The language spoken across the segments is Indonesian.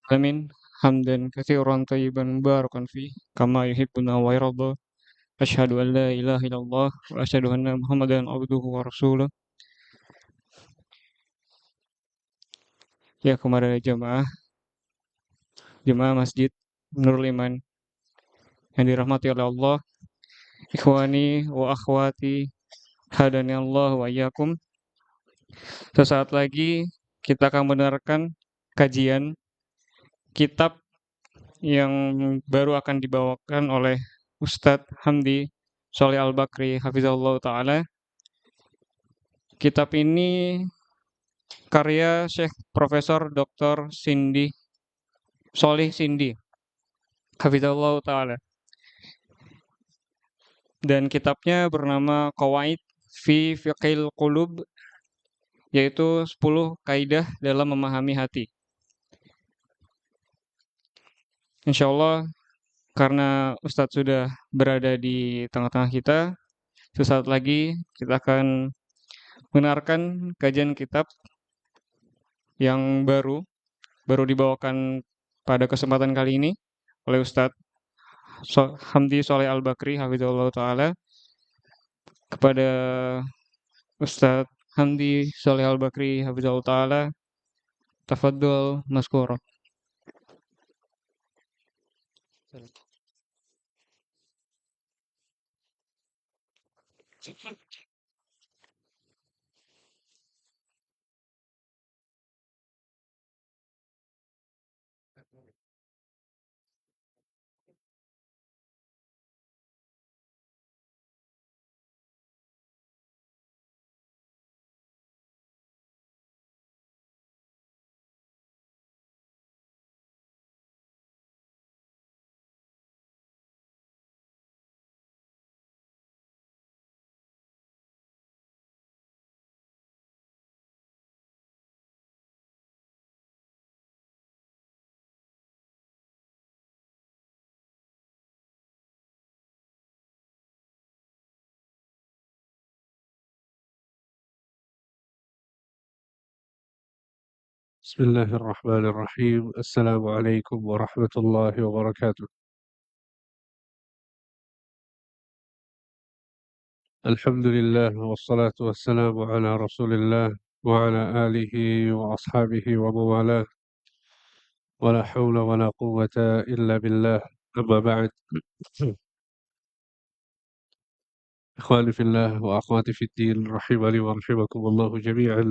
العالمين حمدا كثيرا طيبا مباركا فيه كما يحبنا ويرضى أشهد أن لا إله إلا الله وأشهد أن محمدا عبده ورسوله. Ya, kepada jemaah Masjid Nurul Iman yang dirahmati oleh Allah, ikhwani wa akhwati hadani Allah wa iyyakum. Sesaat lagi kita akan mendengarkan kajian kitab yang baru akan dibawakan oleh Ustadz Hamdi Sholeh Al-Bakri Hafizahullah Ta'ala. Kitab ini karya Syekh Profesor Dr. Solih Sindi Hafizahullah Ta'ala. Dan kitabnya bernama Qawaid fi Fiqhil Qulub, yaitu 10 kaidah dalam memahami hati. Insya Allah, karena Ustadz sudah berada di tengah-tengah kita, sesaat lagi kita akan mendengarkan kajian kitab yang baru dibawakan pada kesempatan kali ini oleh Ustadz Hamdi Sholeh Al-Bakri Hafizahullah Ta'ala. Kepada Ustadz Hamdi Sholeh Al-Bakri Hafizahullah Ta'ala, tafadhol maskura. بسم الله الرحمن الرحيم. السلام عليكم ورحمة الله وبركاته. الحمد لله والصلاة والسلام على رسول الله وعلى آله وأصحابه وموالاه، ولا حول ولا قوة إلا بالله. أما بعد، إخواني في الله وأخواتي في الدين رحمني ورحمكم الله جميعا.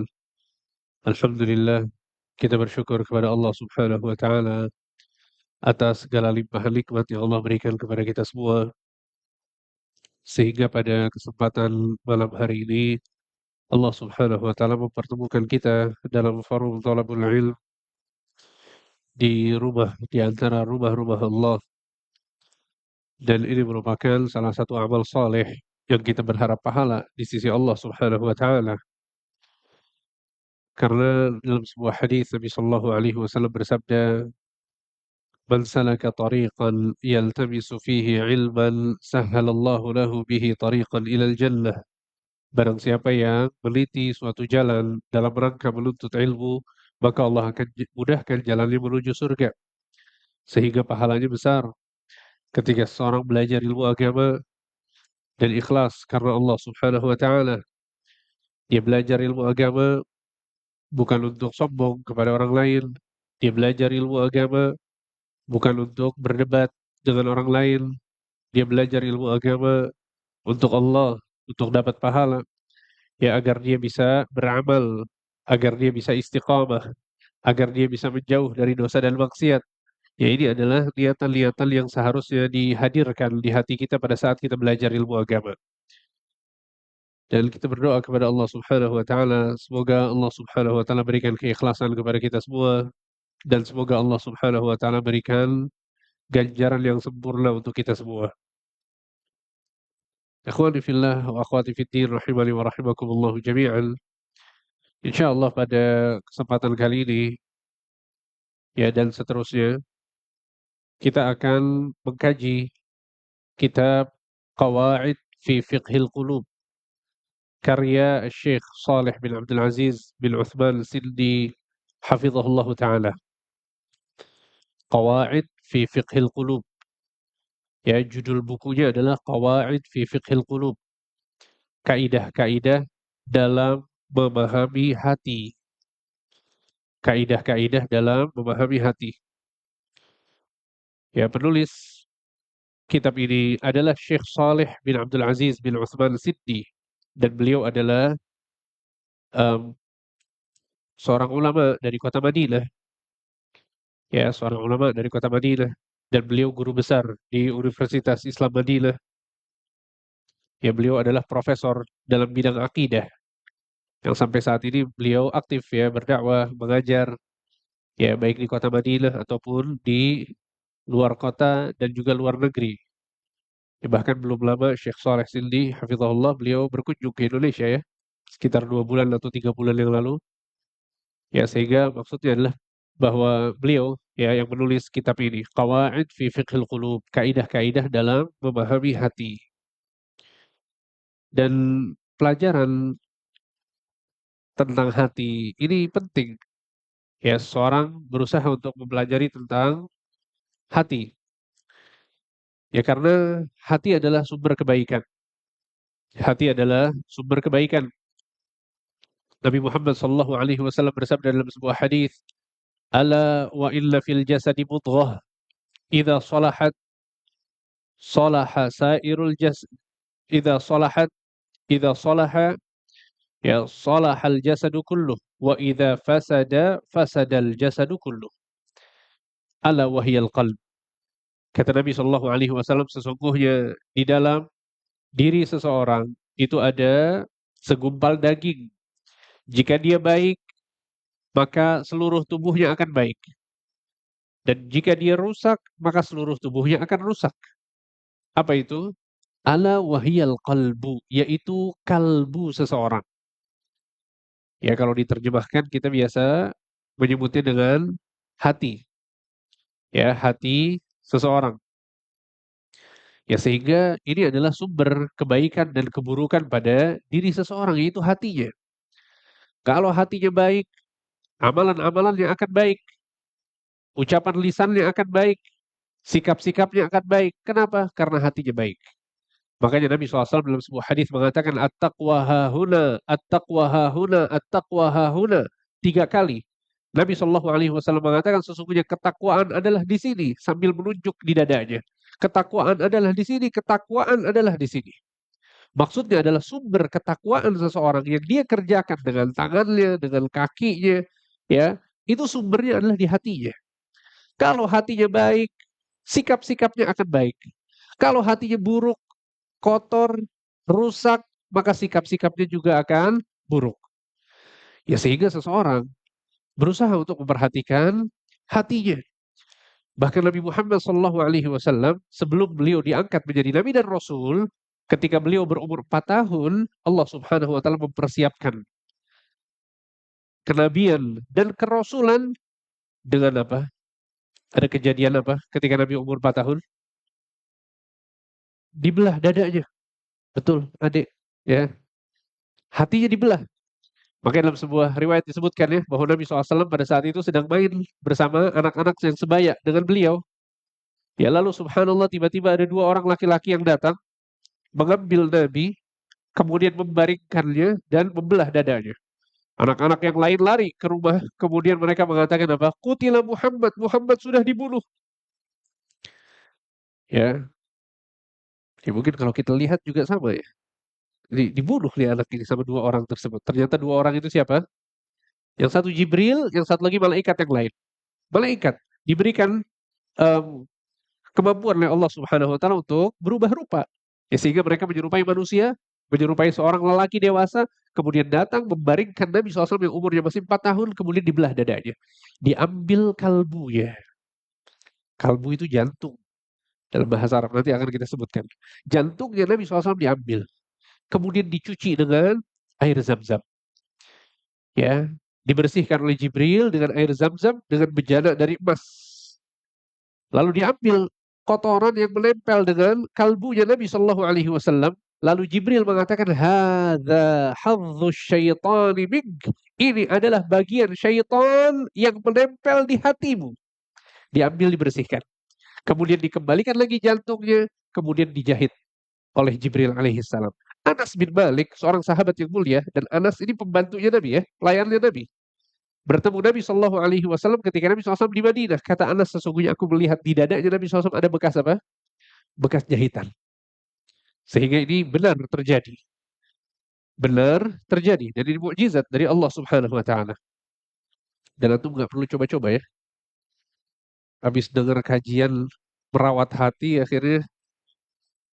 Alhamdulillah, kita bersyukur kepada Allah Subhanahu wa taala atas segala limpahan nikmat yang Allah berikan kepada kita semua, sehingga pada kesempatan malam hari ini Allah Subhanahu wa taala mempertemukan kita dalam forum thalabul ilm di antara rumah-rumah Allah, dan ini merupakan salah satu amal saleh yang kita berharap pahala di sisi Allah Subhanahu wa taala. Karena dalam sebuah hadis Nabi sallallahu alaihi wasallam bersabda, "Man salaka tariqan yaltamisu fihi ilman, sahhalallahu lahu bihi tariqan ilal jannah." Barang siapa yang meneliti suatu jalan dalam rangka menuntut ilmu, maka Allah akan mudahkan jalannya menuju surga. Sehingga pahalanya besar ketika seorang belajar ilmu agama dan ikhlas karena Allah Subhanahu wa taala. Dia belajar ilmu agama bukan untuk sombong kepada orang lain. Dia belajar ilmu agama bukan untuk berdebat dengan orang lain. Dia belajar ilmu agama untuk Allah, untuk dapat pahala, ya, agar dia bisa beramal, agar dia bisa istiqamah, agar dia bisa menjauh dari dosa dan maksiat. Ya, ini adalah niatan-niatan yang seharusnya dihadirkan di hati kita pada saat kita belajar ilmu agama. Dan kita berdoa kepada Allah Subhanahu wa taala, semoga Allah Subhanahu wa taala berikan keikhlasan kepada kita semua, dan semoga Allah Subhanahu wa taala berikan ganjaran yang sempurna untuk kita semua. Ikhwani fillah wa akhwati fiddin rahimani wa rahimakumullah jami'an. Insyaallah pada kesempatan kali ini, ya, dan seterusnya, kita akan mengkaji kitab Qawaid fi Fiqhil Qulub karya Syekh Saleh bin Abdul Aziz bin Uthman Sindi hafizahullah taala. Qawaid fi Fiqhil Qulub. Ya, judul bukunya adalah Qawaid fi Fiqhil Qulub. Kaidah-kaidah dalam memahami hati. Kaidah-kaidah dalam memahami hati. Ya, penulis kitab ini adalah Syekh Saleh bin Abdul Aziz bin Utsman Siddi, dan beliau adalah um, seorang ulama dari kota Madinah. Ya, seorang ulama dari kota Madinah, dan beliau guru besar di Universitas Islam Madinah. Ya, beliau adalah profesor dalam bidang akidah yang sampai saat ini beliau aktif ya berdakwah, mengajar ya baik di kota Madinah ataupun di luar kota dan juga luar negeri. Ya, bahkan belum lama Syekh Saleh Sildi hafizahullah beliau berkunjung ke Indonesia ya sekitar 2 bulan atau 3 bulan yang lalu. Ya, sehingga maksudnya adalah bahwa beliau ya yang menulis kitab ini Qawaid fi Fiqhil Qulub, kaidah-kaidah dalam memahami hati. Dan pelajaran tentang hati ini penting. Ya, seorang berusaha untuk mempelajari tentang hati. Ya, karena hati adalah sumber kebaikan. Hati adalah sumber kebaikan. Nabi Muhammad SAW bersabda dalam sebuah hadis, "Ala wa illa fil jasadi mudghah, idza salahat salaha sairul jasad, idza salahat idza salaha ya salahal jasadu kulluh, wa idza fasada fasadal jasadu kulluh. Ala wahiyal qalb." Kata Nabi SAW, sesungguhnya di dalam diri seseorang itu ada segumpal daging. Jika dia baik, maka seluruh tubuhnya akan baik. Dan jika dia rusak, maka seluruh tubuhnya akan rusak. Apa itu? Ala wahiyal qalbu, yaitu kalbu seseorang. Ya, kalau diterjemahkan kita biasa menyebutnya dengan hati. Ya, hati seseorang. Ya, sehingga ini adalah sumber kebaikan dan keburukan pada diri seseorang, yaitu hatinya. Kalau hatinya baik, amalan-amalannya akan baik. Ucapan lisannya akan baik. Sikap-sikapnya akan baik. Kenapa? Karena hatinya baik. Makanya Nabi SAW dalam sebuah hadis mengatakan at-taqwa hahuna, at-taqwa hahuna, at-taqwa hahuna. 3 kali. Nabi SAW mengatakan sesungguhnya ketakwaan adalah di sini sambil menunjuk di dadanya. Ketakwaan adalah di sini, ketakwaan adalah di sini. Maksudnya adalah sumber ketakwaan seseorang yang dia kerjakan dengan tangannya, dengan kakinya, ya, itu sumbernya adalah di hatinya. Kalau hatinya baik, sikap-sikapnya akan baik. Kalau hatinya buruk, kotor, rusak, maka sikap-sikapnya juga akan buruk. Ya, sehingga seseorang berusaha untuk memperhatikan hatinya. Bahkan Nabi Muhammad SAW sebelum beliau diangkat menjadi Nabi dan Rasul, ketika beliau berumur 4 tahun, Allah Subhanahu Wa Taala mempersiapkan kenabian dan kerasulan dengan apa? Ada kejadian apa ketika Nabi umur 4 tahun? Dibelah dadanya. Betul, adik. Ya, hatinya dibelah. Makanya dalam sebuah riwayat disebutkan ya bahwa Nabi SAW pada saat itu sedang main bersama anak-anak yang sebaya dengan beliau. Ya, lalu subhanallah tiba-tiba ada 2 orang laki-laki yang datang mengambil Nabi, kemudian membaringkannya dan membelah dadanya. Anak-anak yang lain lari ke rumah, kemudian mereka mengatakan apa? Qutila Muhammad, Muhammad sudah dibunuh. Ya, ya mungkin kalau kita lihat juga sama ya. Dibunuh nih anak ini sama 2 orang tersebut. Ternyata 2 orang itu siapa? Yang satu Jibril, yang satu lagi malaikat yang lain. Malaikat diberikan em, kemampuan oleh Allah Subhanahu Wa Taala untuk berubah rupa. Ya, sehingga mereka menyerupai manusia, menyerupai seorang lelaki dewasa, kemudian datang membaringkan Nabi SAW yang umurnya masih 4 tahun, kemudian dibelah dadanya. Diambil kalbunya. Kalbu itu jantung. Dalam bahasa Arab nanti akan kita sebutkan. Jantungnya Nabi SAW diambil. Kemudian dicuci dengan air zam-zam. Ya, dibersihkan oleh Jibril dengan air zam-zam dengan bejana dari emas. Lalu diambil kotoran yang menempel dengan kalbunya Nabi Shallallahu Alaihi Wasallam. Lalu Jibril mengatakan, "Hadza hadzus syaitani mink." Ini adalah bagian syaitan yang menempel di hatimu. diambil, dibersihkan. Kemudian dikembalikan lagi jantungnya, kemudian dijahit oleh Jibril alaihissalam. Anas bin Malik, seorang sahabat yang mulia, dan Anas ini pembantunya Nabi ya, pelayannya Nabi. Bertemu Nabi Shallallahu Alaihi Wasallam ketika Nabi SAW di Madinah. Kata Anas, sesungguhnya aku melihat di dadanya Nabi SAW ada bekas apa? Bekas jahitan. Sehingga ini benar terjadi. Benar terjadi. Dan ini mukjizat dari Allah Subhanahu Wa Taala. Dan antum nggak perlu coba-coba ya. Habis dengar kajian merawat hati, akhirnya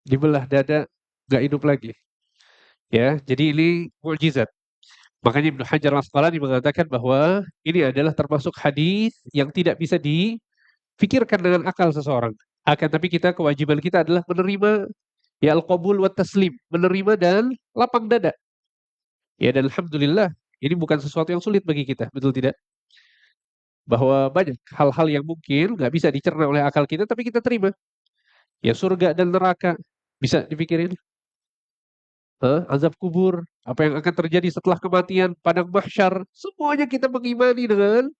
dibelah dada, nggak hidup lagi. Ya, jadi ini mukjizat. Makanya Ibnu Hajar Al-Asqalani mengatakan bahwa ini adalah termasuk hadis yang tidak bisa difikirkan dengan akal seseorang. Akan tapi kewajiban kita adalah menerima, ya, al-qabul wa taslim, menerima dan lapang dada. Ya, dan alhamdulillah ini bukan sesuatu yang sulit bagi kita, betul tidak? Bahwa banyak hal-hal yang mungkin nggak bisa dicerna oleh akal kita, tapi kita terima. Ya, surga dan neraka bisa dipikirin. Azab kubur, apa yang akan terjadi setelah kematian, padang mahsyar, semuanya kita mengimani dengan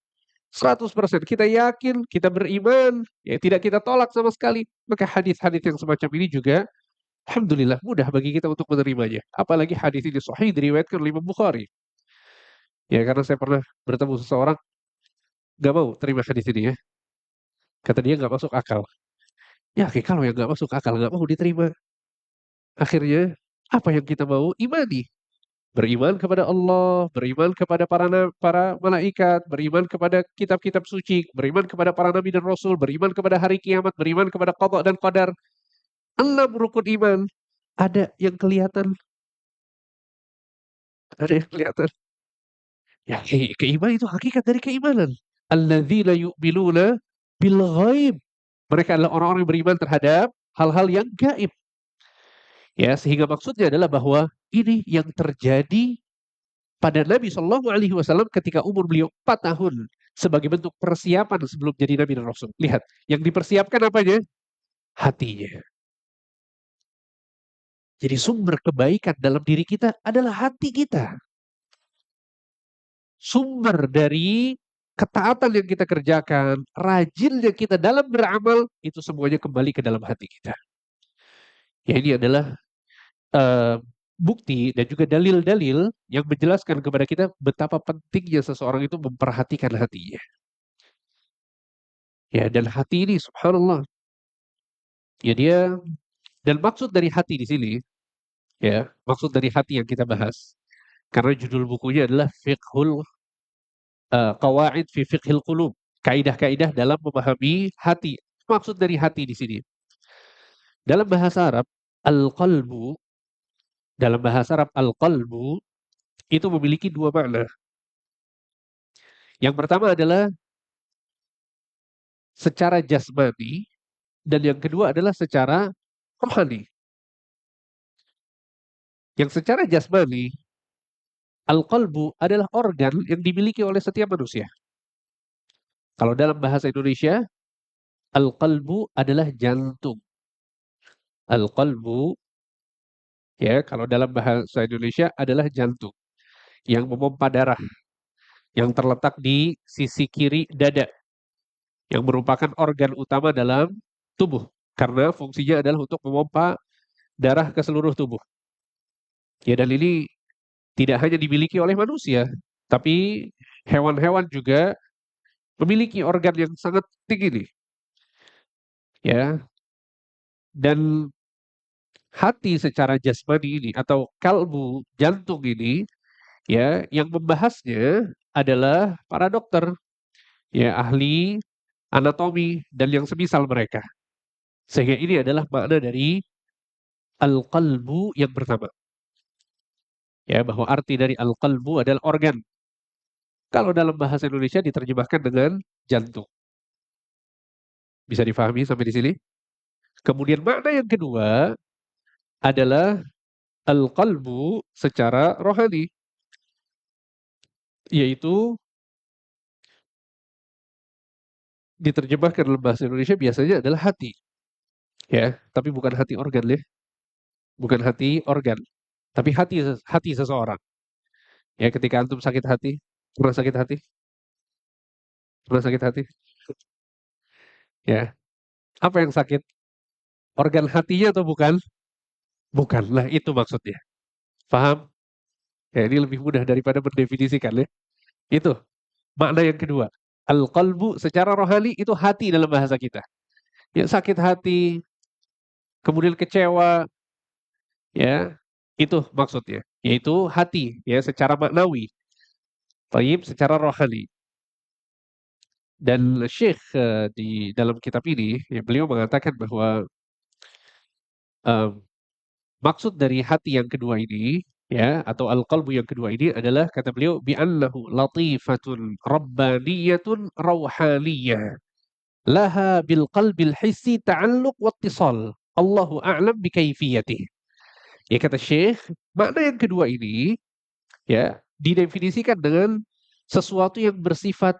100%. Kita yakin, kita beriman, ya tidak kita tolak sama sekali. Maka hadis-hadis yang semacam ini juga, alhamdulillah, mudah bagi kita untuk menerimanya. Apalagi hadis ini sahih diriwayatkan oleh Imam Bukhari. Ya, karena saya pernah bertemu seseorang, nggak mau terima hadis ini ya. Kata dia nggak masuk akal. Ya, oke, kalau yang nggak masuk akal, nggak mau diterima. Akhirnya, apa yang kita mau? Imani. Beriman kepada Allah, beriman kepada para malaikat, beriman kepada kitab-kitab suci, beriman kepada para nabi dan rasul, beriman kepada hari kiamat, beriman kepada qada dan qadar. 6 rukun iman. Ada yang kelihatan, ada yang kelihatan. Ya, keimanan itu hakikat dari keimanan. Alladzina yu'minuna bil ghaib. Mereka adalah orang-orang yang beriman terhadap hal-hal yang gaib. Ya, sehingga maksudnya adalah bahwa ini yang terjadi pada Nabi Shallallahu Alaihi Wasallam ketika umur beliau 4 tahun sebagai bentuk persiapan sebelum jadi Nabi dan Rasul. Lihat, yang dipersiapkan apanya? Hatinya. Jadi sumber kebaikan dalam diri kita adalah hati kita. Sumber dari ketaatan yang kita kerjakan, rajinnya kita dalam beramal, itu semuanya kembali ke dalam hati kita. Ya, ini adalah eh, bukti dan juga dalil-dalil yang menjelaskan kepada kita betapa pentingnya seseorang itu memperhatikan hatinya. Ya, dan hati ini subhanallah. Ya, dan maksud dari hati di sini, ya, maksud dari hati yang kita bahas, karena judul bukunya adalah Qawaid fi Fiqhil Qulub, kaidah-kaidah dalam memahami hati. Maksud dari hati di sini. Dalam bahasa Arab, al-qalbu, dalam bahasa Arab al-qalbu itu memiliki 2 makna. Yang pertama adalah secara jasmani dan yang kedua adalah secara rohani. Yang secara jasmani, al-qalbu adalah organ yang dimiliki oleh setiap manusia. Kalau dalam bahasa Indonesia, al-qalbu adalah jantung. Al-qalbu, ya, kalau dalam bahasa Indonesia adalah jantung yang memompa darah, yang terletak di sisi kiri dada, yang merupakan organ utama dalam tubuh. Karena fungsinya adalah untuk memompa darah ke seluruh tubuh. Ya, dan ini tidak hanya dimiliki oleh manusia, tapi hewan-hewan juga memiliki organ yang sangat penting ini. Ya, dan hati secara jasmani ini atau kalbu jantung ini, ya, yang membahasnya adalah para dokter, ya, ahli anatomi dan yang semisal mereka. Sehingga ini adalah makna dari al-qalbu yang pertama. Ya, bahwa arti dari al-qalbu adalah organ. Kalau dalam bahasa Indonesia diterjemahkan dengan jantung. Bisa difahami sampai di sini? Kemudian makna yang kedua adalah al-qalbu secara rohani, yaitu diterjemahkan dalam bahasa Indonesia biasanya adalah hati. Ya, tapi bukan hati organ ya. Bukan hati organ, tapi hati seseorang. Ya, ketika antum sakit hati, pernah sakit hati? Pernah sakit hati? Ya, apa yang sakit? Organ hatinya atau bukan? Bukan. Nah, itu maksudnya. Paham? Ya, ini lebih mudah daripada mendefinisikan ya. Itu makna yang kedua. Al-qalbu secara rohani itu hati dalam bahasa kita. Ya, sakit hati, kemudian kecewa, ya, itu maksudnya. Yaitu hati, ya, secara maknawi. Taib secara rohani. Dan Syekh di dalam kitab ini, ya, beliau mengatakan bahwa em, maksud dari hati yang kedua ini, ya, atau al-qalbu yang kedua ini adalah kata beliau bi'annahu latifatun rabbaniyatun rauhaniyah laha bil qalbil hissi ta'alluq wattisal. Allahu a'lam bi kaifiyatih. Ya kata Syekh, makna yang kedua ini ya didefinisikan dengan sesuatu yang bersifat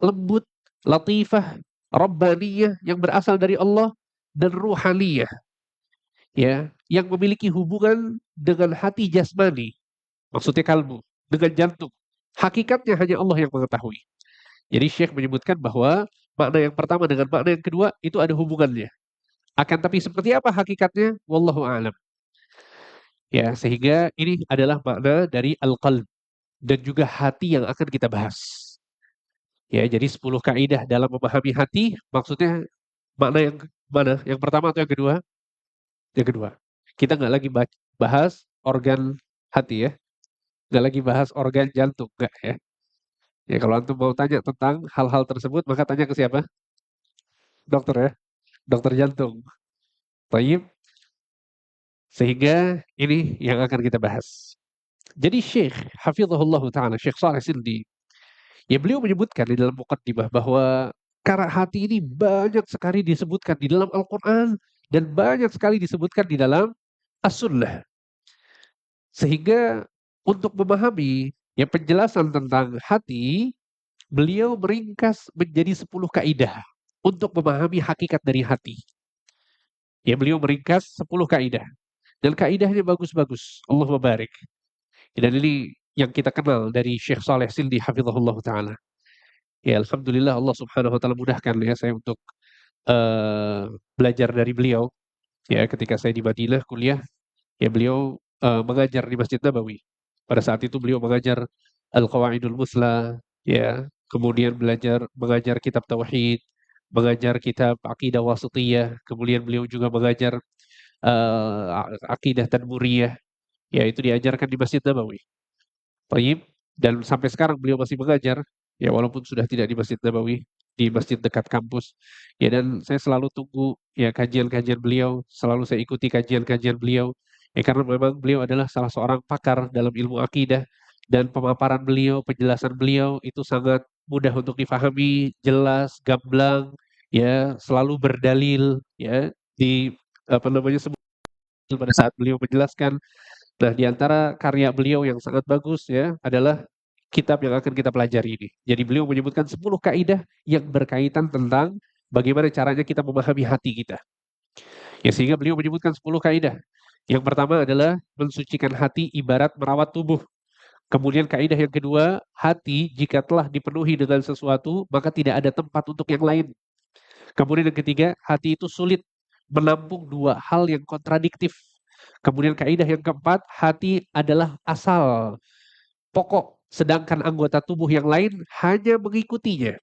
lembut, latifah, rabbaniyah yang berasal dari Allah dan ruhaniyah ya yang memiliki hubungan dengan hati jasmani, maksudnya kalbu, dengan jantung. Hakikatnya hanya Allah yang mengetahui. Jadi Syekh menyebutkan bahwa makna yang pertama dengan makna yang kedua itu ada hubungannya. Akan tapi seperti apa hakikatnya? Wallahu a'lam. Ya, sehingga ini adalah makna dari al-qalb dan juga hati yang akan kita bahas. Ya, jadi 10 kaidah dalam memahami hati, maksudnya makna yang mana? Yang pertama atau yang kedua? Yang kedua. Kita nggak lagi bahas organ hati ya, nggak lagi bahas organ jantung, nggak ya. Ya kalau antum mau tanya tentang hal-hal tersebut, maka tanya ke siapa? Dokter ya, dokter jantung. Baik, sehingga ini yang akan kita bahas. Jadi Syekh Hafizahullah Ta'ala, Syekh Saleh Sindi, ya beliau menyebutkan di dalam muqaddimah bahwa perkara hati ini banyak sekali disebutkan di dalam Al-Quran dan banyak sekali disebutkan di dalam As-Sunnah. Sehingga untuk memahami ya penjelasan tentang hati, beliau meringkas menjadi 10 kaidah untuk memahami hakikat dari hati. Ya beliau meringkas 10 kaidah. Dan kaidahnya bagus-bagus. Allah barik. Dan ini yang kita kenal dari Syekh Saleh Sildi hafizahullah taala. Ya alhamdulillah Allah Subhanahu wa taala mudahkan ya saya untuk belajar dari beliau. Ya ketika saya di Madinah kuliah, ya beliau mengajar di Masjid Nabawi. Pada saat itu beliau mengajar Al-Qawaidul Musla, ya, kemudian mengajar kitab tauhid, mengajar kitab akidah wasitiyah, kemudian beliau juga mengajar akidah tadmuriyah, ya itu diajarkan di Masjid Nabawi. Taib. Dan sampai sekarang beliau masih mengajar, ya walaupun sudah tidak di Masjid Nabawi, di masjid dekat kampus. Ya dan saya selalu tunggu ya kajian-kajian beliau, selalu saya ikuti kajian-kajian beliau. Ya karena memang beliau adalah salah seorang pakar dalam ilmu akidah dan pemaparan beliau, penjelasan beliau itu sangat mudah untuk difahami, jelas, gamblang, ya selalu berdalil, ya di apa namanya pada saat beliau menjelaskan. Nah, di antara karya beliau yang sangat bagus ya adalah kitab yang akan kita pelajari ini. Jadi beliau menyebutkan 10 kaidah yang berkaitan tentang bagaimana caranya kita memahami hati kita. Ya sehingga beliau menyebutkan 10 kaidah. Yang pertama adalah mensucikan hati ibarat merawat tubuh. Kemudian kaidah yang kedua, hati jika telah dipenuhi dengan sesuatu, maka tidak ada tempat untuk yang lain. Kemudian yang ketiga, hati itu sulit menampung dua hal yang kontradiktif. Kemudian kaidah yang keempat, hati adalah asal, pokok, sedangkan anggota tubuh yang lain hanya mengikutinya.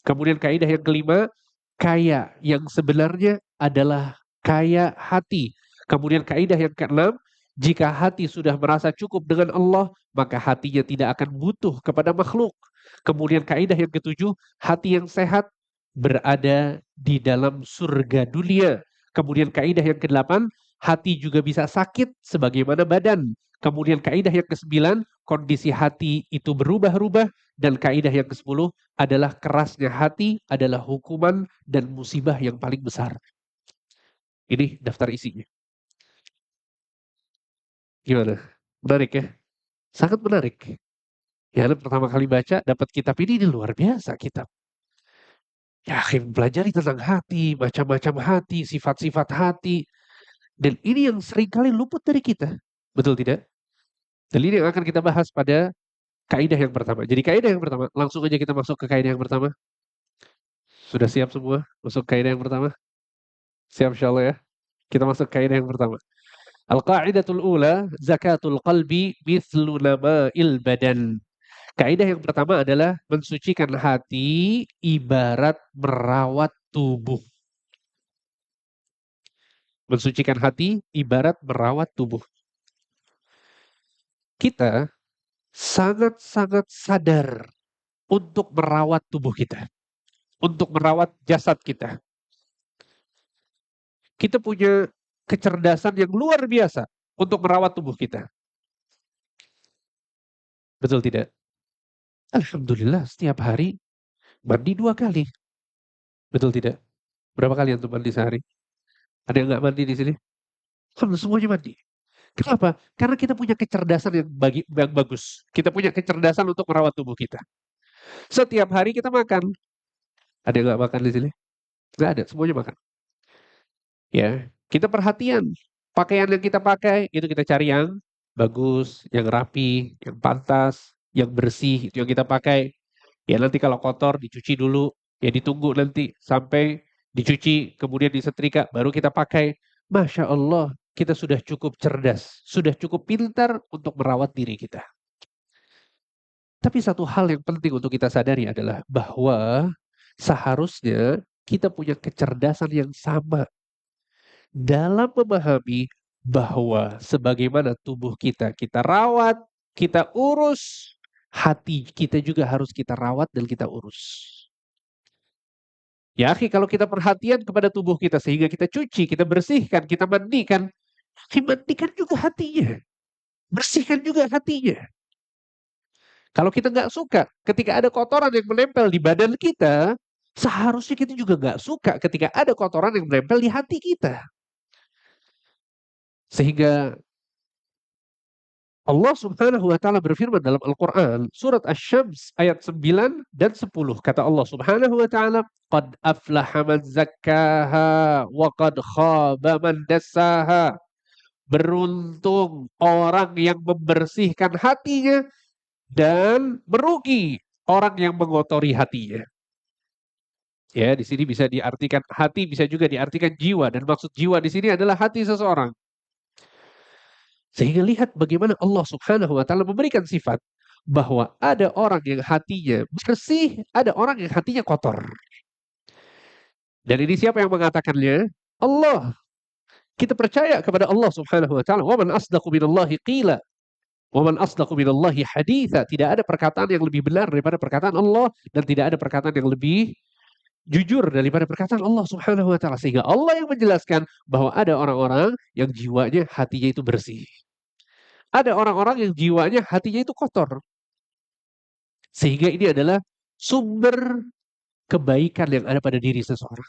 Kemudian kaidah yang kelima, kaya yang sebenarnya adalah kaya hati. Kemudian kaidah yang keenam, jika hati sudah merasa cukup dengan Allah, maka hatinya tidak akan butuh kepada makhluk. Kemudian kaidah yang ketujuh, hati yang sehat berada di dalam surga dunia. Kemudian kaidah yang kedelapan, hati juga bisa sakit sebagaimana badan. Kemudian kaidah yang kesembilan, kondisi hati itu berubah-ubah. Dan kaidah yang ke-10 adalah kerasnya hati adalah hukuman dan musibah yang paling besar. Ini daftar isinya. Gimana? Menarik ya? Sangat menarik. Ya, pertama kali baca dapat kitab ini luar biasa kitab. Ya, pelajari tentang hati, macam-macam hati, sifat-sifat hati. Dan ini yang seringkali luput dari kita. Betul tidak? Dan ini yang akan kita bahas pada kaidah yang pertama. Jadi kaidah yang pertama, langsung aja kita masuk ke kaidah yang pertama. Sudah siap semua? Masuk kaidah yang pertama? Siap insyaallah ya. Kita masuk kaidah yang pertama. Al-qa'idatul ula, zakatul qalbi mithlu nama'il badan. Kaidah yang pertama adalah mensucikan hati ibarat merawat tubuh. Mensucikan hati ibarat merawat tubuh. Kita sangat-sangat sadar untuk merawat tubuh kita, untuk merawat jasad kita. Kita punya kecerdasan yang luar biasa untuk merawat tubuh kita. Betul tidak? Alhamdulillah setiap hari mandi 2 kali. Betul tidak? Berapa kali antum mandi sehari? Ada yang nggak mandi di sini? Alhamdulillah semuanya mandi. Kenapa? Karena kita punya kecerdasan yang bagus. Kita punya kecerdasan untuk merawat tubuh kita. Setiap hari kita makan. Ada yang nggak makan di sini? Nggak ada, semuanya makan. Ya, kita perhatian. Pakaian yang kita pakai itu kita cari yang bagus, yang rapi, yang pantas, yang bersih itu yang kita pakai. Ya nanti kalau kotor dicuci dulu, ya ditunggu nanti sampai dicuci, kemudian disetrika, baru kita pakai. Masya Allah, kita sudah cukup cerdas, sudah cukup pintar untuk merawat diri kita. Tapi satu hal yang penting untuk kita sadari adalah bahwa seharusnya kita punya kecerdasan yang sama dalam memahami bahwa sebagaimana tubuh kita kita rawat, kita urus, hati kita juga harus kita rawat dan kita urus. Ya, akhi, kalau kita perhatian kepada tubuh kita sehingga kita cuci, kita bersihkan, kita mandikan, mandikan juga hatinya. Bersihkan juga hatinya. Kalau kita nggak suka ketika ada kotoran yang menempel di badan kita, seharusnya kita juga nggak suka ketika ada kotoran yang menempel di hati kita. Sehingga Allah Subhanahu wa taala berfirman dalam Al-Qur'an surat Asy-Syams ayat 9 dan 10. Kata Allah Subhanahu wa taala, "Qad aflaha man zakkaha wa qad khaba man dassaha." Beruntung orang yang membersihkan hatinya dan merugi orang yang mengotori hatinya. Ya, di sini bisa diartikan hati, bisa juga diartikan jiwa, dan maksud jiwa di sini adalah hati seseorang. Sehingga lihat bagaimana Allah Subhanahu wa taala memberikan sifat bahwa ada orang yang hatinya bersih, ada orang yang hatinya kotor. Dan ini siapa yang mengatakannya? Allah. Kita percaya kepada Allah Subhanahu wa taala. Wa man asdaqu minallahi qila. Wa man asdaqu minallahi haditha. Tidak ada perkataan yang lebih benar daripada perkataan Allah dan tidak ada perkataan yang lebih jujur daripada perkataan Allah Subhanahu wa taala. Sehingga Allah yang menjelaskan bahwa ada orang-orang yang jiwanya hatinya itu bersih. Ada orang-orang yang jiwanya hatinya itu kotor. Sehingga ini adalah sumber kebaikan yang ada pada diri seseorang.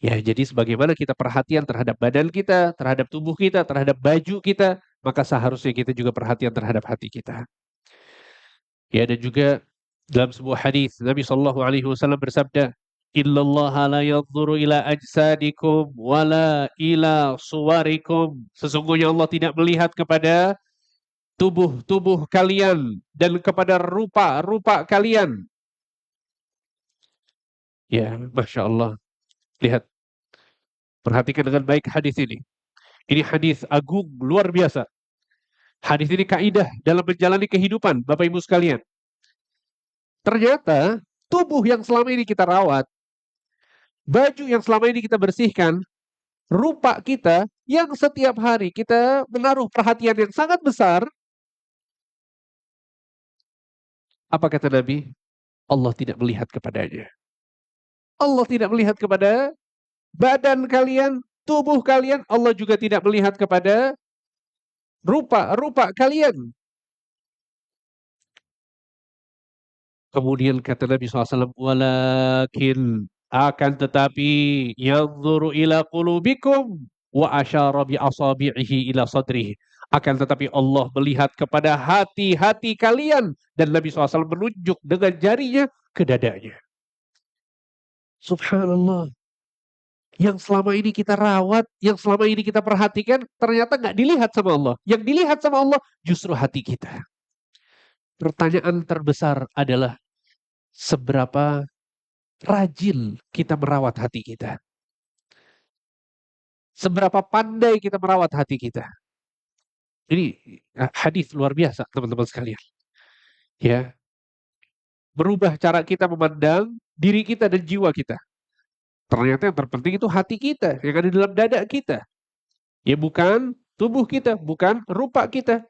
Ya, jadi sebagaimana kita perhatian terhadap badan kita, terhadap tubuh kita, terhadap baju kita, maka seharusnya kita juga perhatian terhadap hati kita. Ya, dan juga dalam sebuah hadis Nabi Shallallahu Alaihi Wasallam bersabda, Innallaha la yanzuru ila ajsadikum wala ila suwarikum. Sesungguhnya Allah tidak melihat kepada tubuh-tubuh kalian dan kepada rupa-rupa kalian. Ya, Masya Allah. Lihat, perhatikan dengan baik hadis ini. Ini hadis agung, luar biasa. Hadis ini kaidah dalam menjalani kehidupan, Bapak Ibu sekalian. Ternyata, tubuh yang selama ini kita rawat, baju yang selama ini kita bersihkan, rupa kita yang setiap hari kita menaruh perhatian yang sangat besar, apa kata Nabi? Allah tidak melihat kepadanya. Allah tidak melihat kepada badan kalian, tubuh kalian, Allah juga tidak melihat kepada rupa-rupa kalian. Kemudian kata Nabi SAW, walakin akan tetapi yanzuru ila qulubikum wa asyara bi asabi'ihi ila sadrihi. Akan tetapi Allah melihat kepada hati-hati kalian dan Nabi SAW menunjuk dengan jarinya ke dadanya. Subhanallah. Yang selama ini kita rawat, yang selama ini kita perhatikan, ternyata nggak dilihat sama Allah. Yang dilihat sama Allah justru hati kita. Pertanyaan terbesar adalah seberapa rajin kita merawat hati kita. Seberapa pandai kita merawat hati kita. Ini hadis luar biasa, teman-teman sekalian. Ya, berubah cara kita memandang diri kita dan jiwa kita. Ternyata yang terpenting itu hati kita, yang ada di dalam dada kita. Ya bukan tubuh kita, bukan rupa kita.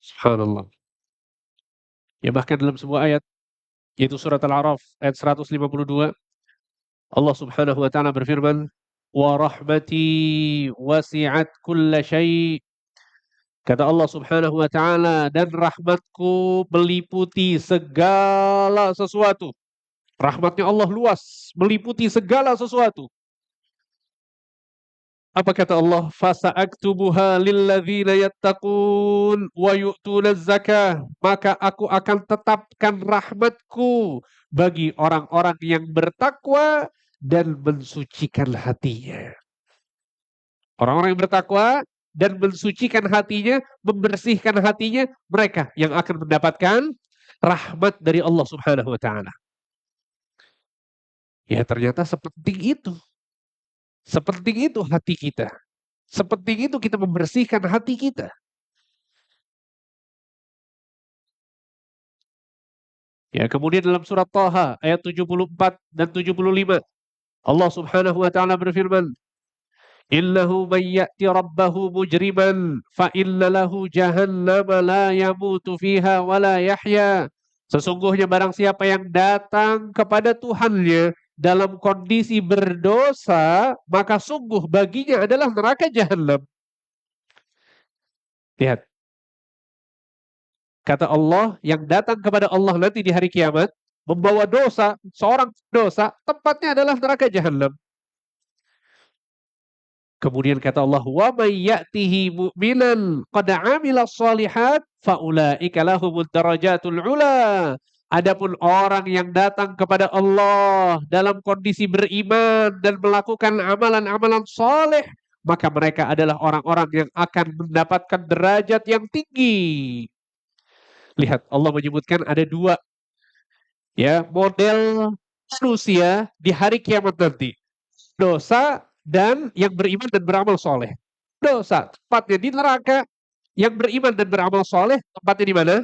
Subhanallah. Ya bahkan dalam sebuah ayat, yaitu surat Al-A'raf ayat 152, Allah Subhanahu wa taala berfirman, "Wa rahmati wasi'at kulla syai'." Kata Allah Subhanahu wa taala, dan rahmatku meliputi segala sesuatu. Rahmatnya Allah luas, meliputi segala sesuatu. Apa kata Allah? Fasa'aktubuha lilladzina yattaqun wa yu'tunaz zakah. Maka aku akan tetapkan rahmatku bagi orang-orang yang bertakwa dan mensucikan hatinya. Orang-orang yang bertakwa dan mensucikan hatinya, membersihkan hatinya, mereka yang akan mendapatkan rahmat dari Allah Subhanahu wa taala. Ya ternyata sepenting itu. Sepenting itu hati kita. Sepenting itu kita membersihkan hati kita. Ya, kemudian dalam surat Thaha ayat 74 dan 75, Allah Subhanahu wa taala berfirman, "Innahu may ya'ti rabbahu mujriman fa inna lahu jahannama la yamutu fiha wa la yahya." Sesungguhnya barang siapa yang datang kepada Tuhannya dalam kondisi berdosa, maka sungguh baginya adalah neraka jahanam. Lihat, kata Allah, yang datang kepada Allah nanti di hari kiamat, membawa dosa, seorang dosa, tempatnya adalah neraka jahanam. Kemudian kata Allah, "Wa may ya'tihi mu'minan qad 'amila shalihat fa ulaika lahumud darajatul 'ula." Adapun orang yang datang kepada Allah dalam kondisi beriman dan melakukan amalan-amalan soleh, maka mereka adalah orang-orang yang akan mendapatkan derajat yang tinggi. Lihat, Allah menyebutkan ada dua ya model manusia di hari kiamat nanti. Dosa dan yang beriman dan beramal soleh. Dosa tempatnya di neraka, yang beriman dan beramal soleh tempatnya di mana?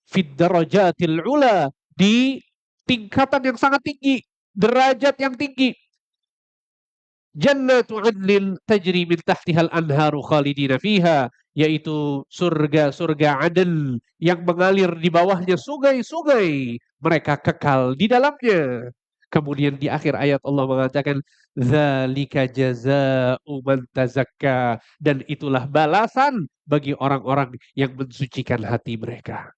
Fid darajatil ula, di tingkatan yang sangat tinggi, derajat yang tinggi. Jannatu 'adlin tajri min tahtihal anharu khalidina fiha, yaitu surga-surga Aden yang mengalir di bawahnya sungai-sungai, mereka kekal di dalamnya. Kemudian di akhir ayat Allah mengatakan, "Dzalika jazaa'u man tazakka." Dan itulah balasan bagi orang-orang yang mensucikan hati mereka.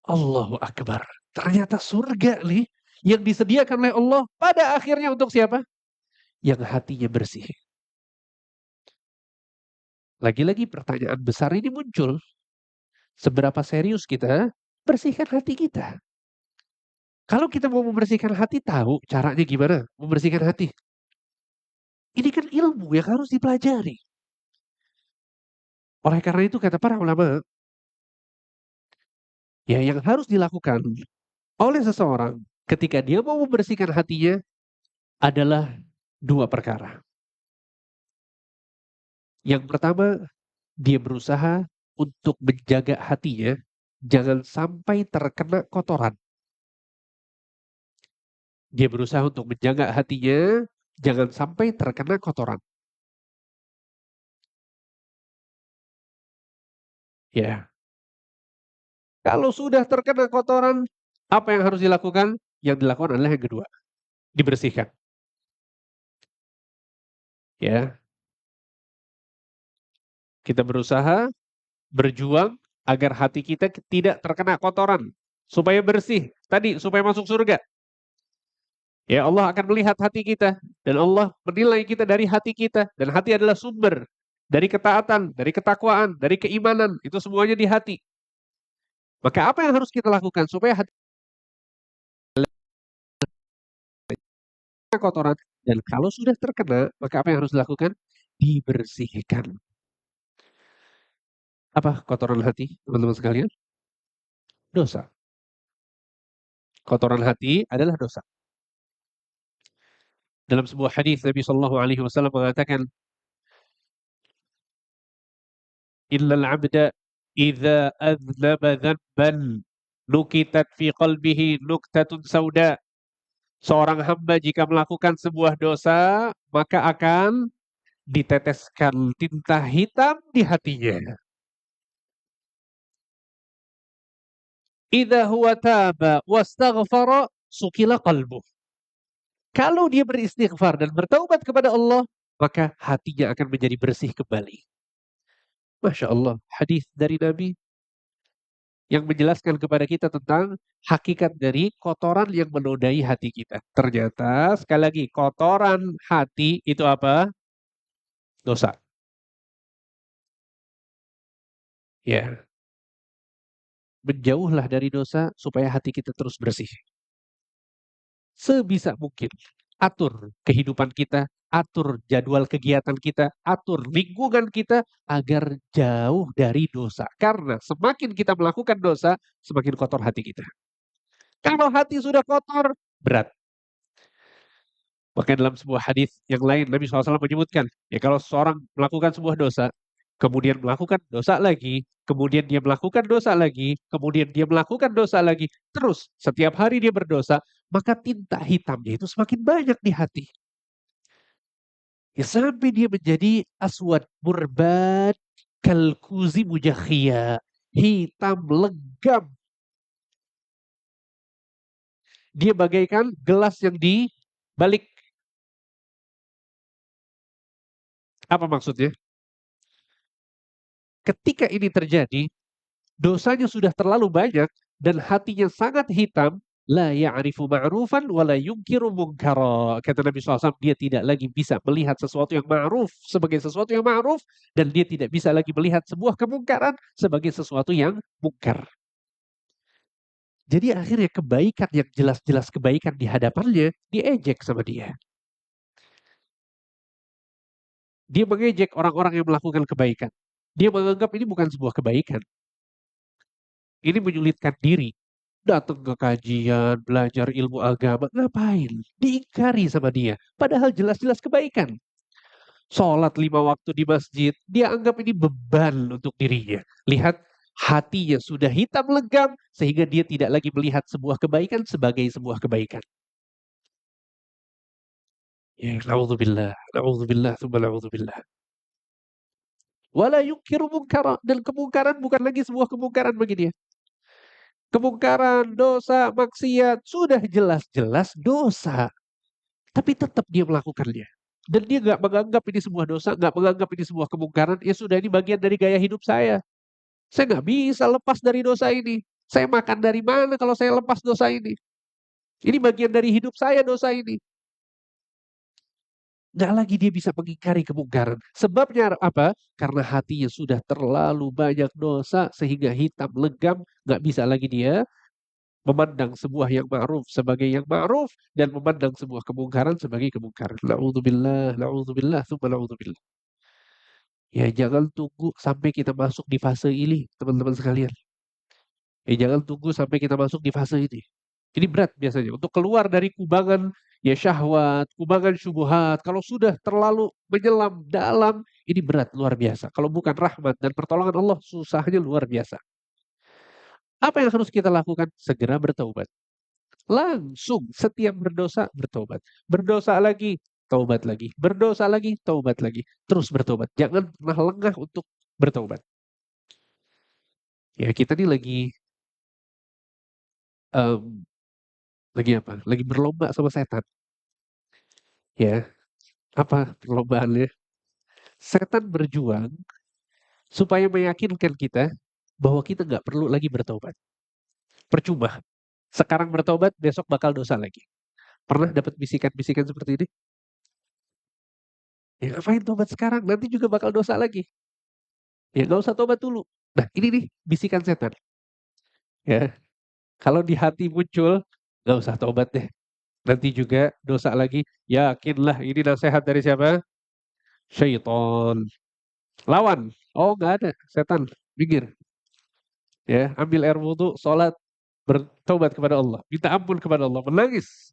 Allahu Akbar. Ternyata surga nih yang disediakan oleh Allah pada akhirnya untuk siapa? Yang hatinya bersih. Lagi-lagi pertanyaan besar ini muncul. Seberapa serius kita bersihkan hati kita? Kalau kita mau membersihkan hati, tahu caranya gimana membersihkan hati. Ini kan ilmu yang harus dipelajari. Oleh karena itu kata para ulama, ya yang harus dilakukan oleh seseorang ketika dia mau membersihkan hatinya adalah dua perkara. Yang pertama, dia berusaha untuk menjaga hatinya jangan sampai terkena kotoran. Dia berusaha untuk menjaga hatinya jangan sampai terkena kotoran. Ya. Kalau sudah terkena kotoran, apa yang harus dilakukan? Yang dilakukan adalah yang kedua, dibersihkan. Ya. Kita berusaha berjuang agar hati kita tidak terkena kotoran, supaya bersih. Tadi supaya masuk surga. Ya, Allah akan melihat hati kita dan Allah menilai kita dari hati kita, dan hati adalah sumber dari ketaatan, dari ketakwaan, dari keimanan, itu semuanya di hati. Maka apa yang harus kita lakukan supaya hati kita kotoran, dan kalau sudah terkena, maka apa yang harus dilakukan? Dibersihkan. Apa kotoran hati, teman-teman sekalian? Dosa. Kotoran hati adalah dosa. Dalam sebuah hadis Nabi Shallallahu Alaihi Wasallam mengatakan, "Illal abda idza aznaba dzanban nukitat fi qalbihi nuktatun sauda." Seorang hamba jika melakukan sebuah dosa, maka akan diteteskan tinta hitam di hatinya. Idza huwa taba wastaghfara sukila qalbuh. Kalau dia beristighfar dan bertaubat kepada Allah, maka hatinya akan menjadi bersih kembali. Masya Allah, hadis dari Nabi yang menjelaskan kepada kita tentang hakikat dari kotoran yang menodai hati kita. Ternyata, sekali lagi, kotoran hati itu apa? Dosa. Ya, menjauhlah dari dosa supaya hati kita terus bersih. Sebisa mungkin, atur kehidupan kita, atur jadwal kegiatan kita, atur lingkungan kita agar jauh dari dosa. Karena semakin kita melakukan dosa, semakin kotor hati kita. Kalau hati sudah kotor, berat. Maka dalam sebuah hadis yang lain Nabi SAW menyebutkan, ya kalau seorang melakukan sebuah dosa, kemudian melakukan dosa lagi, kemudian dia melakukan dosa lagi, kemudian dia melakukan dosa lagi, terus setiap hari dia berdosa, maka tinta hitamnya itu semakin banyak di hati. Ya, sampai dia menjadi aswad murbat kalkuzi mujakhia, hitam legam. Dia bagaikan gelas yang dibalik. Apa maksudnya? Ketika ini terjadi, dosanya sudah terlalu banyak dan hatinya sangat hitam, la ya'rifu ma'rufan wa la yunkiru munkara. Kata Nabi SAW, dia tidak lagi bisa melihat sesuatu yang ma'ruf sebagai sesuatu yang ma'ruf dan dia tidak bisa lagi melihat sebuah kemungkaran sebagai sesuatu yang mungkar. Jadi akhirnya kebaikan yang jelas-jelas kebaikan di hadapannya diejek sama dia. Dia mengejek orang-orang yang melakukan kebaikan. Dia menganggap ini bukan sebuah kebaikan. Ini menyulitkan diri. Datang ke kajian, belajar ilmu agama, ngapain? Diingkari sama dia. Padahal jelas-jelas kebaikan. Sholat 5 waktu di masjid, dia anggap ini beban untuk dirinya. Lihat, hatinya sudah hitam legam, sehingga dia tidak lagi melihat sebuah kebaikan sebagai sebuah kebaikan. Ya, na'udzubillah, na'udzubillah, tsumma na'udzubillah. Wala yungkiru munkara. Dan kemungkaran bukan lagi sebuah kemungkaran bagi dia. Kemungkaran, dosa, maksiat, sudah jelas-jelas dosa. Tapi tetap dia melakukannya. Dan dia nggak menganggap ini sebuah dosa, nggak menganggap ini sebuah kemungkaran. Ya sudah, ini bagian dari gaya hidup saya. Saya nggak bisa lepas dari dosa ini. Saya makan dari mana kalau saya lepas dosa ini? Ini bagian dari hidup saya dosa ini. Nggak lagi dia bisa mengingkari kemungkaran. Sebabnya apa? Karena hatinya sudah terlalu banyak dosa sehingga hitam legam, nggak bisa lagi dia memandang sebuah yang ma'ruf sebagai yang ma'ruf dan memandang sebuah kemungkaran sebagai kemungkaran. Na'udzubillah, na'udzubillah, tsumma na'udzubillah. Ya jangan tunggu sampai kita masuk di fase ini, teman-teman sekalian. Ya jangan tunggu sampai kita masuk di fase ini. Ini berat biasanya untuk keluar dari kubangan ya syahwat, kubangan syubhat. Kalau sudah terlalu menyelam dalam, ini berat luar biasa. Kalau bukan rahmat dan pertolongan Allah, susahnya luar biasa. Apa yang harus kita lakukan? Segera bertaubat. Langsung setiap berdosa bertobat. Berdosa lagi, taubat lagi. Berdosa lagi, taubat lagi. Terus bertobat. Jangan pernah lengah untuk bertobat. Ya kita nih em, lagi apa? Lagi berlomba sama setan. Ya, apa perlombaannya? Setan berjuang supaya meyakinkan kita bahwa kita nggak perlu lagi bertobat. Percuma. Sekarang bertobat, besok bakal dosa lagi. Pernah dapat bisikan-bisikan seperti ini? Ya ngapain tobat sekarang? Nanti juga bakal dosa lagi. Ya nggak usah tobat dulu. Nah ini nih bisikan setan. Ya, kalau di hati muncul, nggak usah tobat deh. Nanti juga dosa lagi. Yakinlah ini nasihat dari siapa? Syaiton. Lawan. Oh nggak ada. Setan. Minggir. Ya, ambil air wudhu, sholat. bertaubat kepada Allah, minta ampun kepada Allah, menangis,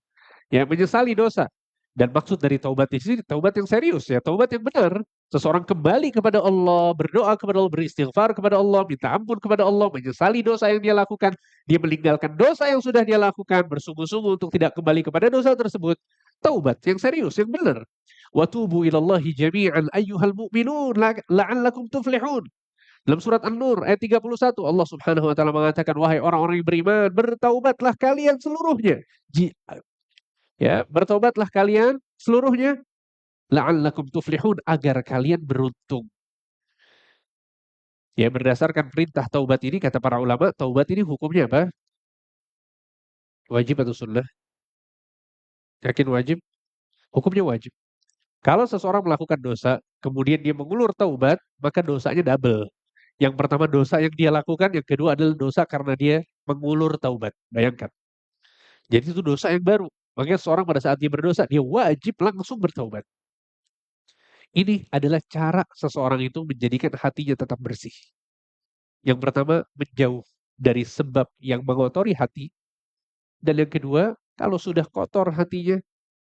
ya menyesali dosa. Dan maksud dari taubat di sini taubat yang serius ya, taubat yang benar. Seseorang kembali kepada Allah, berdoa kepada Allah, beristighfar kepada Allah, minta ampun kepada Allah, menyesali dosa yang dia lakukan, dia meninggalkan dosa yang sudah dia lakukan, bersungguh-sungguh untuk tidak kembali kepada dosa tersebut. Taubat yang serius, yang benar. Wa tubu ilallahi jami'an ayyuhal mu'minun la'allakum tuflihun. Dalam surat An-Nur ayat 31 Allah Subhanahu wa taala mengatakan, wahai orang-orang yang beriman, bertaubatlah kalian seluruhnya. Ya, bertaubatlah kalian seluruhnya la'allakum tuflihun, agar kalian beruntung. Ya, berdasarkan perintah taubat ini kata para ulama, taubat ini hukumnya apa? Wajib atau sunnah? Yakin wajib? Hukumnya wajib. Kalau seseorang melakukan dosa, kemudian dia mengulur taubat, maka dosanya double. Yang pertama dosa yang dia lakukan, yang kedua adalah dosa karena dia mengulur taubat. Bayangkan. Jadi itu dosa yang baru. Makanya seorang pada saat dia berdosa, dia wajib langsung bertaubat. Ini adalah cara seseorang itu menjadikan hatinya tetap bersih. Yang pertama, menjauh dari sebab yang mengotori hati. Dan yang kedua, kalau sudah kotor hatinya,